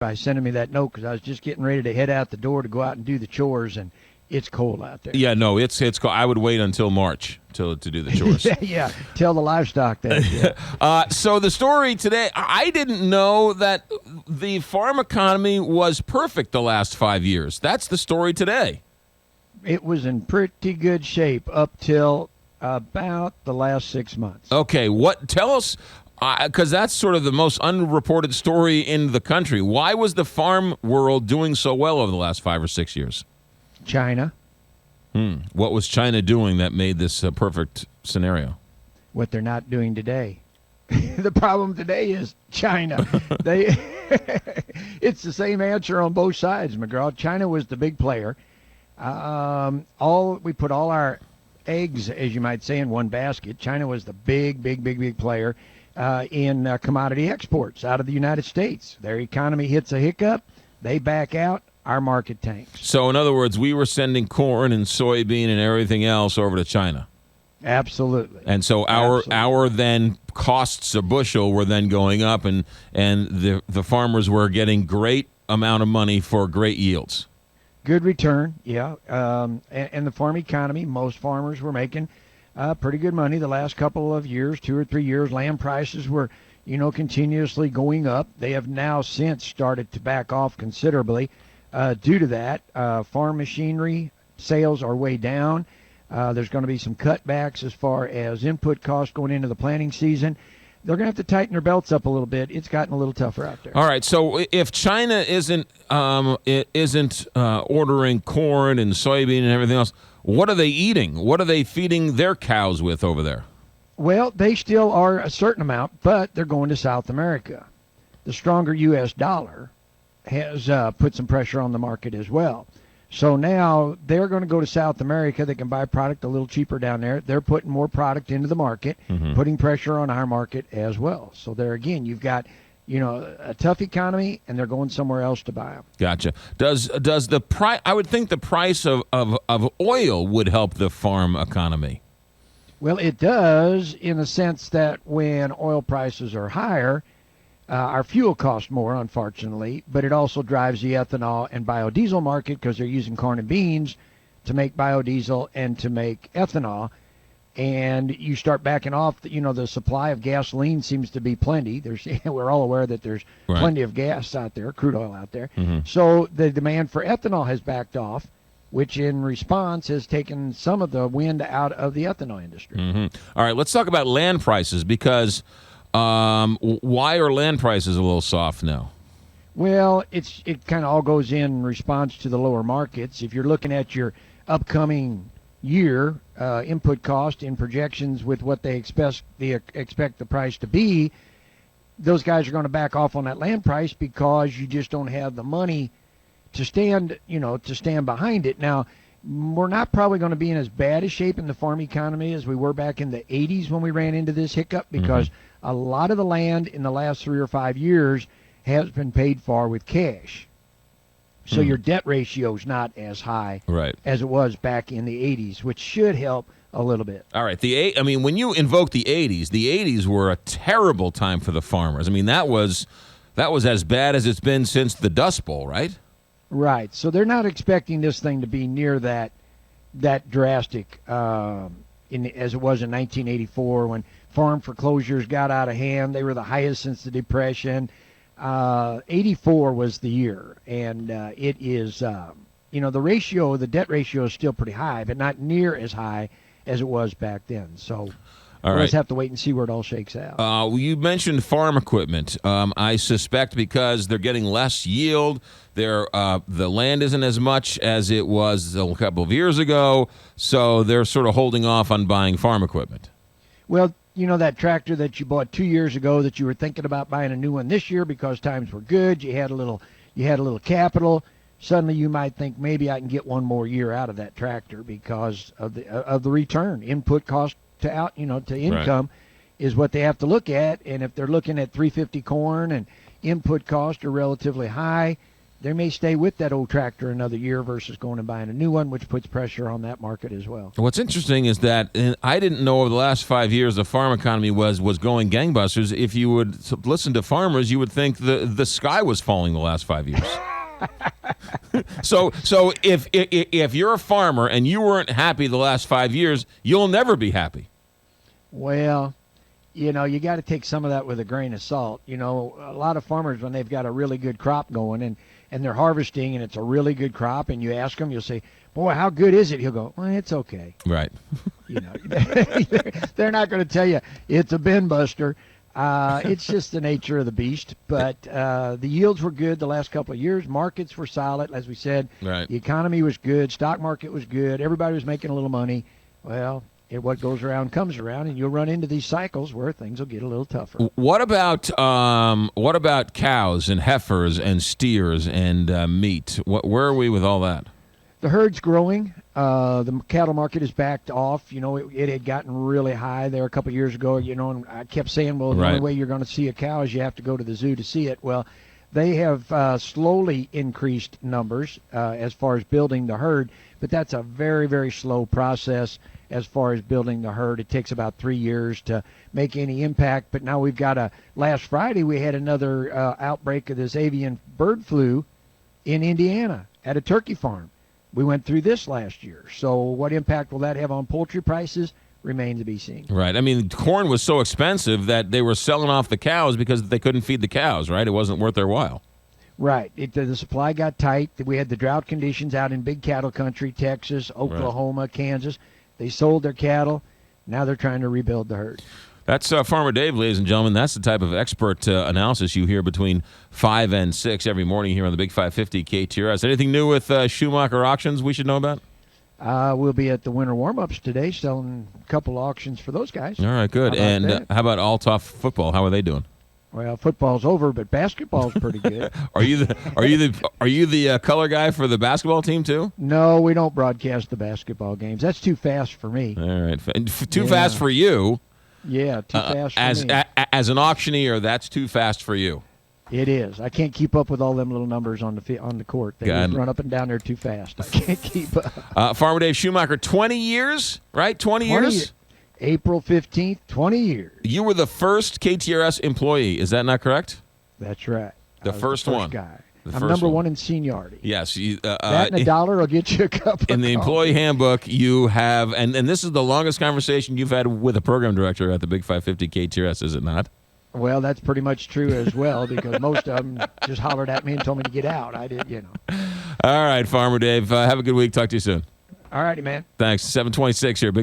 by sending me that note because I was just getting ready to head out the door to go out and do the chores, and it's cold out there. Yeah, no, it's cold. I would wait until March to do the chores. Yeah, tell the livestock that. Yeah. So the story today, I didn't know that the farm economy was perfect the last 5 years. That's the story today. It was in pretty good shape up till about the last 6 months. Okay, tell us, because that's sort of the most unreported story in the country. Why was the farm world doing so well over the last 5 or 6 years? China. What was China doing that made this a perfect scenario? What they're not doing today. The problem today is China. It's the same answer on both sides, McGraw. China was the big player. We put all our eggs, as you might say, in one basket. China was the big player in commodity exports out of the United States. Their economy hits a hiccup, they back out. Our market tanks. So, in other words, we were sending corn and soybean and everything else over to China. Absolutely. And so our then costs a bushel were then going up, and the farmers were getting great amount of money for great yields. Good return, yeah. And the farm economy, most farmers were making pretty good money the last couple of years, 2 or 3 years. Land prices were, continuously going up. They have now since started to back off considerably. Due to that, farm machinery sales are way down. There's going to be some cutbacks as far as input costs going into the planting season. They're going to have to tighten their belts up a little bit. It's gotten a little tougher out there. All right, so if China isn't ordering corn and soybean and everything else, what are they eating? What are they feeding their cows with over there? Well, they still are a certain amount, but they're going to South America. The stronger U.S. dollar has put some pressure on the market as well. So now they're going to go to South America. They can buy product a little cheaper down there. They're putting more product into the market, putting pressure on our market as well. So there again, you've got, a tough economy, and they're going somewhere else to buy them. Gotcha. Does the price? I would think the price of oil would help the farm economy. Well, it does in the sense that when oil prices are higher, our fuel costs more, unfortunately, but it also drives the ethanol and biodiesel market because they're using corn and beans to make biodiesel and to make ethanol. And you start backing off, the supply of gasoline seems to be plenty. We're all aware that there's plenty of gas out there, crude oil out there. So the demand for ethanol has backed off, which in response has taken some of the wind out of the ethanol industry. All right, let's talk about land prices because why are land prices a little soft now? Well, it kind of all goes in response to the lower markets. If you're looking at your upcoming year input cost in projections with what they expect the price to be, those guys are going to back off on that land price because you just don't have the money to stand behind it. Now, we're not probably going to be in as bad a shape in the farm economy as we were back in the 80s when we ran into this hiccup because a lot of the land in the last 3 or 5 years has been paid for with cash. So your debt ratio is not as high as it was back in the 80s, which should help a little bit. All right. When you invoke the 80s were a terrible time for the farmers. I mean, that was as bad as it's been since the Dust Bowl, right? Right. So they're not expecting this thing to be near that drastic as it was in 1984 when farm foreclosures got out of hand. They were the highest since the Depression. 84 was the year, and it is, the debt ratio is still pretty high, but not near as high as it was back then. So we'll just have to wait and see where it all shakes out. You mentioned farm equipment. I suspect because they're getting less yield, the land isn't as much as it was a couple of years ago, so they're sort of holding off on buying farm equipment. Well, that tractor that you bought 2 years ago that you were thinking about buying a new one this year because times were good, you had a little capital. Suddenly you might think maybe I can get one more year out of that tractor because of the return. Input cost to income is what they have to look at, and if they're looking at $3.50 corn and input costs are relatively high, they may stay with that old tractor another year versus going and buying a new one, which puts pressure on that market as well. What's interesting is that I didn't know over the last 5 years the farm economy was going gangbusters. If you would listen to farmers, you would think the sky was falling the last 5 years. So if you're a farmer and you weren't happy the last 5 years, you'll never be happy. Well, you got to take some of that with a grain of salt. A lot of farmers, when they've got a really good crop going and they're harvesting and it's a really good crop, and you ask them, you'll say, boy, how good is it? He'll go, well, it's okay. Right. They're not going to tell you it's a bin buster. It's just the nature of the beast. But the yields were good the last couple of years. Markets were solid, as we said. Right. The economy was good. Stock market was good. Everybody was making a little money. Well, what goes around comes around, and you'll run into these cycles where things will get a little tougher. What about cows and heifers and steers and meat? Where are we with all that? The herd's growing. The cattle market is backed off. It had gotten really high there a couple of years ago. And I kept saying, well, the only way you're going to see a cow is you have to go to the zoo to see it. Well, they have slowly increased numbers as far as building the herd, but that's a very, very slow process. As far as building the herd, it takes about 3 years to make any impact. But now we've got last Friday we had another outbreak of this avian bird flu in Indiana at a turkey farm. We went through this last year. So what impact will that have on poultry prices remains to be seen. Right. I mean, corn was so expensive that they were selling off the cows because they couldn't feed the cows, right? It wasn't worth their while. Right. The supply got tight. We had the drought conditions out in big cattle country, Texas, Oklahoma, Kansas. They sold their cattle. Now they're trying to rebuild the herd. That's Farmer Dave, ladies and gentlemen. That's the type of expert analysis you hear between 5 and 6 every morning here on the Big 550 KTRS. Anything new with Schumacher Auctions we should know about? We'll be at the winter warm-ups today selling a couple auctions for those guys. All right, good. And how about Althoff football? How are they doing? Well, football's over, but basketball's pretty good. Are you the color guy for the basketball team too? No, we don't broadcast the basketball games. That's too fast for me. All right, too fast for you. Yeah, too fast for me. As an auctioneer, that's too fast for you. It is. I can't keep up with all them little numbers on the court. They just run up and down there too fast. I can't keep up. Farmer Dave Schumacher, 20 years, right? 20 years? April 15th, 20 years. You were the first KTRS employee. Is that not correct? That's right. The first one. Guy. I'm number one in seniority. Yes. That and $1 will get you a cup of In the coffee. employee handbook, you have, and this is the longest conversation you've had with a program director at the Big 550 KTRS, is it not? Well, that's pretty much true as well, because most of them just hollered at me and told me to get out. I did, All right, Farmer Dave. Have a good week. Talk to you soon. All righty, man. Thanks. 726 here. Big